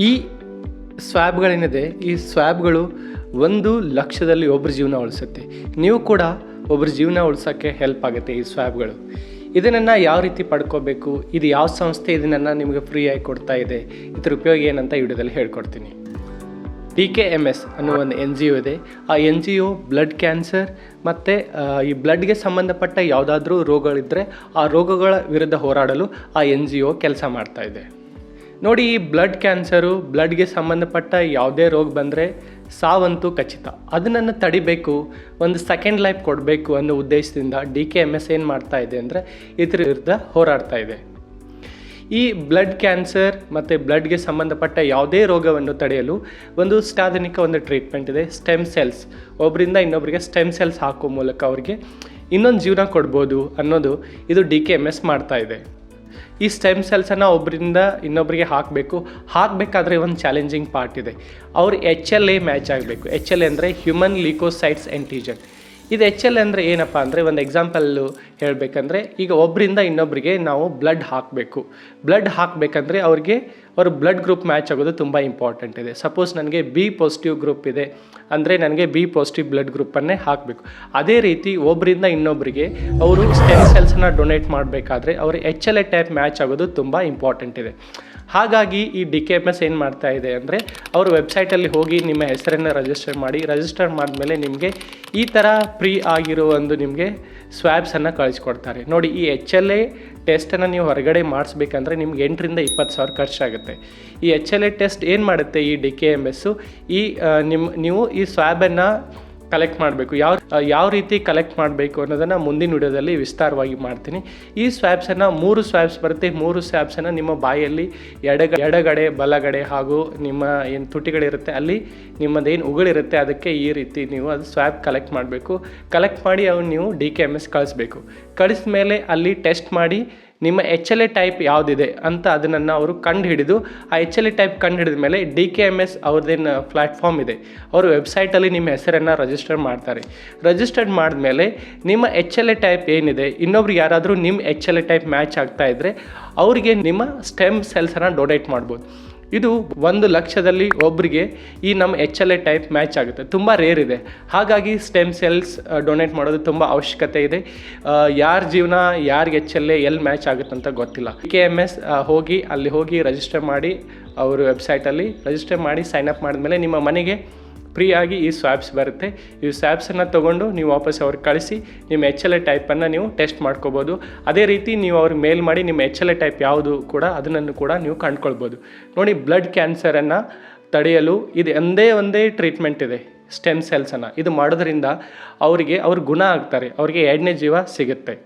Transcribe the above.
ಈ ಸ್ವ್ಯಾಬ್ಗಳೇನಿದೆ, ಈ ಸ್ವ್ಯಾಬ್ಗಳು 1,00,000ದಲ್ಲಿ ಒಬ್ಬರ ಜೀವನ ಉಳಿಸುತ್ತೆ. ನೀವು ಕೂಡ ಒಬ್ಬರ ಜೀವನ ಉಳಿಸೋಕ್ಕೆ ಹೆಲ್ಪ್ ಆಗುತ್ತೆ ಈ ಸ್ವ್ಯಾಬ್ಗಳು. ಇದನ್ನು ಯಾವ ರೀತಿ ಪಡ್ಕೋಬೇಕು, ಇದು ಯಾವ ಸಂಸ್ಥೆ ಇದನ್ನು ನಿಮಗೆ ಫ್ರೀಯಾಗಿ ಕೊಡ್ತಾ ಇದೆ, ಇದ್ರ ಉಪಯೋಗ ಏನಂತ ಈ ವಿಡಿಯೋದಲ್ಲಿ ಹೇಳ್ಕೊಡ್ತೀನಿ. DKMS ಅನ್ನೋ ಒಂದು NGO ಇದೆ. ಆ NGO ಬ್ಲಡ್ ಕ್ಯಾನ್ಸರ್ ಮತ್ತು ಈ ಬ್ಲಡ್ಗೆ ಸಂಬಂಧಪಟ್ಟ ಯಾವುದಾದ್ರೂ ರೋಗಗಳಿದ್ದರೆ ಆ ರೋಗಗಳ ವಿರುದ್ಧ ಹೋರಾಡಲು ಆ NGO ಕೆಲಸ ಮಾಡ್ತಾ ಇದೆ. ನೋಡಿ, ಈ ಬ್ಲಡ್ ಕ್ಯಾನ್ಸರು, ಬ್ಲಡ್ಗೆ ಸಂಬಂಧಪಟ್ಟ ಯಾವುದೇ ರೋಗ ಬಂದರೆ ಸಾವಂತೂ ಖಚಿತ. ಅದನ್ನು ತಡಿಬೇಕು, ಒಂದು ಸೆಕೆಂಡ್ ಲೈಫ್ ಕೊಡಬೇಕು ಅನ್ನೋ ಉದ್ದೇಶದಿಂದ DKMS ಏನು ಮಾಡ್ತಾ ಇದೆ ಅಂದರೆ ಇದ್ರ ವಿರುದ್ಧ ಹೋರಾಡ್ತಾ ಇದೆ. ಈ ಬ್ಲಡ್ ಕ್ಯಾನ್ಸರ್ ಮತ್ತು ಬ್ಲಡ್ಗೆ ಸಂಬಂಧಪಟ್ಟ ಯಾವುದೇ ರೋಗವನ್ನು ತಡೆಯಲು ಒಂದು ಒಂದು ಟ್ರೀಟ್ಮೆಂಟ್ ಇದೆ. ಸ್ಟೆಮ್ ಸೆಲ್ಸ್, ಒಬ್ಬರಿಂದ ಇನ್ನೊಬ್ಬರಿಗೆ ಸ್ಟೆಮ್ ಸೆಲ್ಸ್ ಹಾಕೋ ಮೂಲಕ ಅವ್ರಿಗೆ ಇನ್ನೊಂದು ಜೀವನ ಕೊಡ್ಬೋದು ಅನ್ನೋದು ಇದು DKMS ಮಾಡ್ತಾ ಇದೆ. ಈ ಸ್ಟೆಮ್ ಸೆಲ್ಸನ್ನು ಒಬ್ಬರಿಂದ ಇನ್ನೊಬ್ಬರಿಗೆ ಹಾಕಬೇಕಾದ್ರೆ ಒಂದು ಚಾಲೆಂಜಿಂಗ್ ಪಾರ್ಟ್ ಇದೆ. ಅವ್ರು HLA ಮ್ಯಾಚ್ ಆಗಬೇಕು. HLA ಅಂದರೆ ಹ್ಯೂಮನ್ ಲಿಕೋಸೈಟ್ಸ್ ಆ್ಯಂಟಿಜನ್. ಇದು HLA ಅಂದರೆ ಏನಪ್ಪ ಅಂದರೆ, ಒಂದು ಎಕ್ಸಾಂಪಲ್ಲು ಹೇಳಬೇಕಂದ್ರೆ, ಈಗ ಒಬ್ಬರಿಂದ ಇನ್ನೊಬ್ಬರಿಗೆ ನಾವು ಬ್ಲಡ್ ಹಾಕಬೇಕಂದ್ರೆ ಅವ್ರ ಬ್ಲಡ್ ಗ್ರೂಪ್ ಮ್ಯಾಚ್ ಆಗೋದು ತುಂಬ ಇಂಪಾರ್ಟೆಂಟ್ ಇದೆ. ಸಪೋಸ್ ನನಗೆ B ಪಾಸಿಟಿವ್ ಗ್ರೂಪ್ ಇದೆ ಅಂದರೆ ನನಗೆ B ಪಾಸಿಟಿವ್ ಬ್ಲಡ್ ಗ್ರೂಪನ್ನೇ ಹಾಕಬೇಕು. ಅದೇ ರೀತಿ ಒಬ್ಬರಿಂದ ಇನ್ನೊಬ್ಬರಿಗೆ ಅವರು ಸ್ಟೆಮ್ ಸೆಲ್ಸನ್ನು ಡೊನೇಟ್ ಮಾಡಬೇಕಾದ್ರೆ ಅವ್ರ HLA ಟೈಪ್ ಮ್ಯಾಚ್ ಆಗೋದು ತುಂಬ ಇಂಪಾರ್ಟೆಂಟ್ ಇದೆ. ಹಾಗಾಗಿ ಈ DKMS ಏನು ಮಾಡ್ತಾ ಇದೆ ಅಂದರೆ, ಅವ್ರ ವೆಬ್ಸೈಟಲ್ಲಿ ಹೋಗಿ ನಿಮ್ಮ ಹೆಸರನ್ನು ರಿಜಿಸ್ಟರ್ ಮಾಡಿದ್ಮೇಲೆ ನಿಮಗೆ ಈ ಥರ ಫ್ರೀ ಆಗಿರೋ ಒಂದು ನಿಮಗೆ ಸ್ವ್ಯಾಬ್ಸನ್ನು ಕಳಿಸ್ಕೊಡ್ತಾರೆ. ನೋಡಿ, ಈ HLA ಟೆಸ್ಟನ್ನು ನೀವು ಹೊರಗಡೆ ಮಾಡಿಸ್ಬೇಕಂದ್ರೆ ನಿಮ್ಗೆ 8,000 to 20,000 ಖರ್ಚಾಗುತ್ತೆ. ಈ HLA ಟೆಸ್ಟ್ ಏನು ಮಾಡುತ್ತೆ, ಈ DKMSಸು ನೀವು ಈ ಸ್ವ್ಯಾಬನ್ನು ಕಲೆಕ್ಟ್ ಮಾಡಬೇಕು. ಯಾವ ರೀತಿ ಕಲೆಕ್ಟ್ ಮಾಡಬೇಕು ಅನ್ನೋದನ್ನು ಮುಂದಿನ ವಿಡಿಯೋದಲ್ಲಿ ವಿಸ್ತಾರವಾಗಿ ಮಾಡ್ತೀನಿ. ಈ ಸ್ವ್ಯಾಬ್ಸನ್ನು 3 ಸ್ವ್ಯಾಬ್ಸ್ ಬರುತ್ತೆ. 3 ಸ್ವ್ಯಾಬ್ಸನ್ನು ನಿಮ್ಮ ಬಾಯಲ್ಲಿ ಎಡಗಡೆ, ಬಲಗಡೆ ಹಾಗೂ ನಿಮ್ಮ ಏನು ತುಟಿಗಳಿರುತ್ತೆ ಅಲ್ಲಿ ನಿಮ್ಮದೇನು ಉಗುಳಿರುತ್ತೆ ಅದಕ್ಕೆ ಈ ರೀತಿ ನೀವು ಅದು ಸ್ವ್ಯಾಬ್ ಕಲೆಕ್ಟ್ ಮಾಡಬೇಕು. ಕಲೆಕ್ಟ್ ಮಾಡಿ ಅವ್ನು ನೀವು DKMS ಕಳಿಸಿದ ಮೇಲೆ ಅಲ್ಲಿ ಟೆಸ್ಟ್ ಮಾಡಿ ನಿಮ್ಮ HLA ಟೈಪ್ ಯಾವುದಿದೆ ಅಂತ ಅದನ್ನು ಅವರು ಕಂಡುಹಿಡಿದು ಆ HLA ಟೈಪ್ ಕಂಡುಹಿಡಿದ ಮೇಲೆ DKMS ಅವ್ರದ್ದೇನು ಪ್ಲ್ಯಾಟ್ಫಾರ್ಮ್ ಇದೆ, ಅವ್ರ ವೆಬ್ಸೈಟಲ್ಲಿ ನಿಮ್ಮ ಹೆಸರನ್ನು ರಿಜಿಸ್ಟರ್ಡ್ ಮಾಡಿದ್ಮೇಲೆ ನಿಮ್ಮ HLA ಟೈಪ್ ಏನಿದೆ, ಇನ್ನೊಬ್ರಿಗೆ ಯಾರಾದರೂ ನಿಮ್ಮ HLA ಟೈಪ್ ಮ್ಯಾಚ್ ಆಗ್ತಾ ಇದ್ದರೆ ಅವರಿಗೆ ನಿಮ್ಮ ಸ್ಟೆಮ್ ಸೆಲ್ಸನ್ನು ಡೊನೇಟ್ ಮಾಡ್ಬೋದು. ಇದು 1,00,000ದಲ್ಲಿ ಒಬ್ಬರಿಗೆ ಈ ನಮ್ಮ HLA ಟೈಪ್ ಮ್ಯಾಚ್ ಆಗುತ್ತೆ. ತುಂಬ ರೇರ್ ಇದೆ. ಹಾಗಾಗಿ ಸ್ಟೆಮ್ ಸೆಲ್ಸ್ ಡೊನೇಟ್ ಮಾಡೋದು ತುಂಬ ಅವಶ್ಯಕತೆ ಇದೆ. ಯಾರ ಜೀವನ ಯಾರಿಗೆ HLA ಎಲ್ಲಿ ಮ್ಯಾಚ್ ಆಗುತ್ತಂತ ಗೊತ್ತಿಲ್ಲ. DKMS ಅಲ್ಲಿ ಹೋಗಿ ರಿಜಿಸ್ಟರ್ ಮಾಡಿ, ಅವರು ವೆಬ್ಸೈಟಲ್ಲಿ ರಿಜಿಸ್ಟರ್ ಮಾಡಿ ಸೈನ್ ಅಪ್ ಮಾಡಿದ್ಮೇಲೆ ನಿಮ್ಮ ಮನೆಗೆ ಫ್ರೀಯಾಗಿ ಈ ಸ್ವ್ಯಾಬ್ಸ್ ಬರುತ್ತೆ. ಈ ಸ್ವ್ಯಾಬ್ಸನ್ನು ತೊಗೊಂಡು ನೀವು ವಾಪಸ್ ಅವ್ರಿಗೆ ಕಳಿಸಿ ನಿಮ್ಮ HLA ಟೈಪನ್ನು ನೀವು ಟೆಸ್ಟ್ ಮಾಡ್ಕೋಬೋದು. ಅದೇ ರೀತಿ ನೀವು ಅವ್ರಿಗೆ ಮೇಲ್ ಮಾಡಿ ನಿಮ್ಮ HLA ಟೈಪ್ ಯಾವುದು ಕೂಡ ಅದನ್ನು ಕೂಡ ನೀವು ಕಂಡುಕೊಳ್ಬೋದು. ನೋಡಿ, ಬ್ಲಡ್ ಕ್ಯಾನ್ಸರನ್ನು ತಡೆಯಲು ಇದು ಒಂದೇ ಟ್ರೀಟ್ಮೆಂಟ್ ಇದೆ, ಸ್ಟೆಮ್ ಸೆಲ್ಸನ್ನು. ಇದು ಮಾಡೋದ್ರಿಂದ ಅವ್ರು ಗುಣ ಆಗ್ತಾರೆ, ಅವ್ರಿಗೆ 2ನೇ ಜೀವ ಸಿಗುತ್ತೆ.